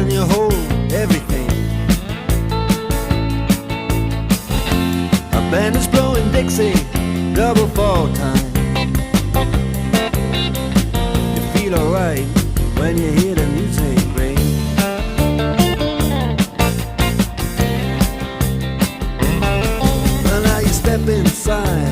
when you hold everything. A band is blowing Dixie, double fall time. You feel alright when you hear the music ring. Well, now you step inside